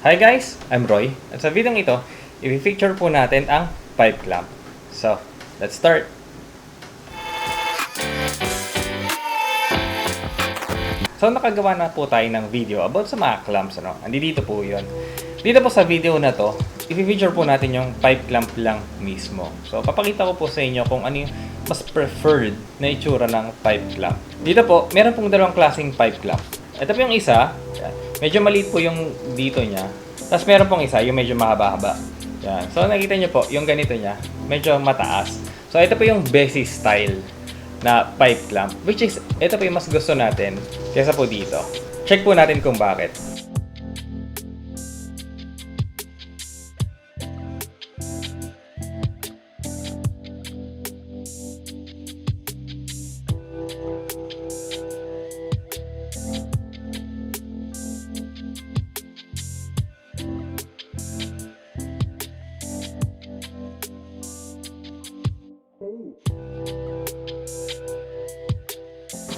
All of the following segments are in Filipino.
Hi guys, I'm Roy. At sa video ito, i-feature po natin ang pipe clamp. So, let's start! So, nakagawa na po tayo ng video about sa mga clamps. Andito po yun. Dito po sa video na to, i-feature po natin yung pipe clamp lang mismo. So, papakita ko po sa inyo kung ano yung mas preferred na itsura ng pipe clamp. Dito po, meron pong dalawang klaseng pipe clamp. Ito po yung isa, medyo maliit po yung dito niya. Tapos meron pong isa, yung medyo mahaba-haba. Yan. So nakita niyo po, yung ganito niya, medyo mataas. So ito po yung Besi style na pipe clamp. Which is, ito po yung mas gusto natin kaysa po dito. Check po natin kung bakit.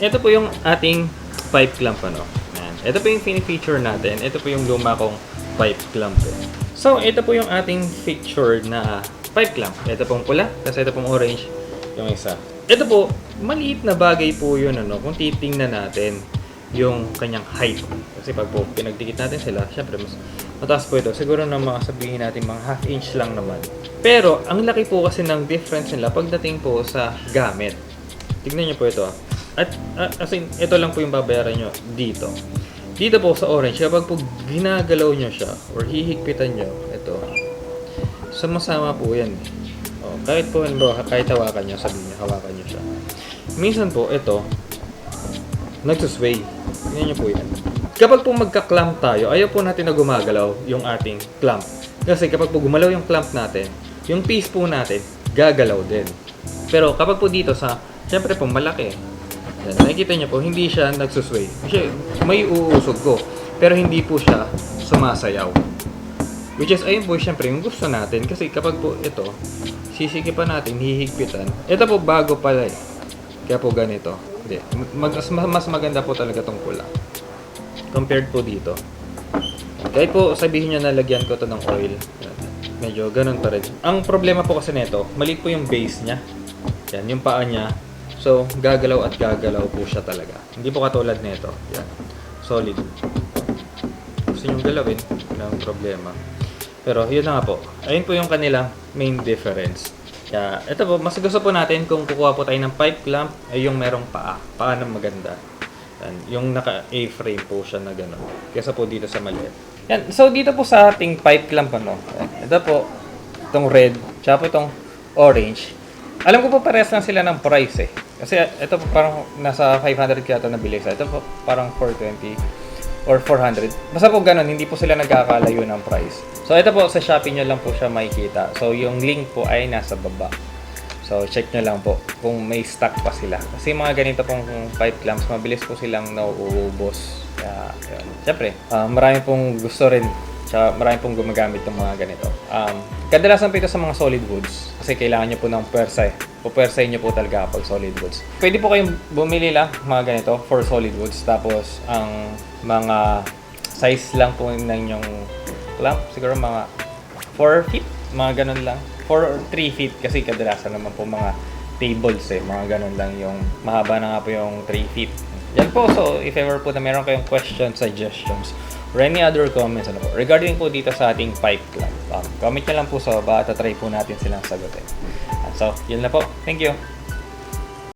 Ito po yung ating pipe clamp, ano. Ayan. Ito po yung feature natin. Ito po yung luma kong pipe clamp. So, ito po yung ating feature na pipe clamp. Ito pong pula, tapos ito pong orange, yung isa. Ito po, maliit na bagay po yun, ano, kung titingnan natin yung kanyang height. Kasi pag po pinagdikit natin sila, syempre mas mataas po ito. Siguro na mga sabihin natin mga half inch lang naman. Pero, ang laki po kasi ng difference nila pagdating po sa gamit. Tignan nyo po ito. At as in, ito lang po yung babayaran nyo dito. Dito po sa orange, kapag po ginagalaw nyo siya or hihigpitan nyo, ito, sama-sama po yan. O, kahit po, kahit hawakan nyo, sabihin nyo, hawakan nyo siya. Minsan po, ito, nagsusway. Tingnan nyo po yan. Kapag po magka-clamp tayo, ayaw po natin na gumagalaw yung ating clamp. Kasi kapag po gumalaw yung clamp natin, yung piece po natin, gagalaw din. Pero kapag po dito sa, syempre po malaki. Yan, nakikita niyo po, hindi siya nagsusway. Kasi may uusog ko. Pero hindi po siya sumasayaw. Which is, ayun po, syempre, yung gusto natin. Kasi kapag po ito, sisikipan natin, hihigpitan. Ito po, bago pala eh. Kaya po ganito. Hindi. Mas maganda po talaga tong pula. Compared po dito. Kahit po sabihin nyo na lagyan ko to ng oil. Medyo ganun pa rin. Ang problema po kasi nito, maliit po yung base niya. Yan, yung paa niya. So, gagalaw at gagalaw po siya talaga. Hindi po katulad nito. Yan. Solid. Gusto nyo galawin, walang problema. Pero, yun na nga po. Ayun po yung kanilang main difference. Kaya, ito po, mas gusto po natin kung kukuha po tayo ng pipe clamp, ay yung merong paa. Paa na maganda. Yan. Yung naka-A-frame po siya na gano'n. Kesa po dito sa maliit. Yan. So, dito po sa ating pipe clamp, ano, ito po, itong red, tsaka po itong orange. Alam ko po parehas lang sila ng price eh. Kasi ito po parang nasa 500 kaya ito nabili sa. Ito po parang 420 or 400. Basta po ganun, hindi po sila nagkakalayo ng price. So ito po sa Shopee nyo lang po siya makikita. So yung link po ay nasa baba. So check nyo lang po kung may stock pa sila. Kasi mga ganito pong pipe clamps, mabilis po silang nauubos. Kaya yun. Siyempre, marami pong gusto rin. Tsaka marami pong gumagamit ng mga ganito. Kadalasan po ito sa mga solid woods. Kasi kailangan nyo po ng pwersa eh. Pupwersahin nyo po talaga kapag solid woods. Pwede po kayong bumili lang mga ganito for solid woods. Tapos ang mga size lang po ng inyong clamp. Siguro mga 4 feet. Mga ganun lang. 4 or 3 feet. Kasi kadalasan naman po mga tables eh. Mga ganun lang yung mahaba na nga po yung 3 feet. Yan po. So if ever po na meron kayong questions, suggestions, or any other comments ano po, regarding po dito sa ating pipe clamp, comment nyo lang po sa baba at try po natin silang sagutin. So, yun na po. Thank you.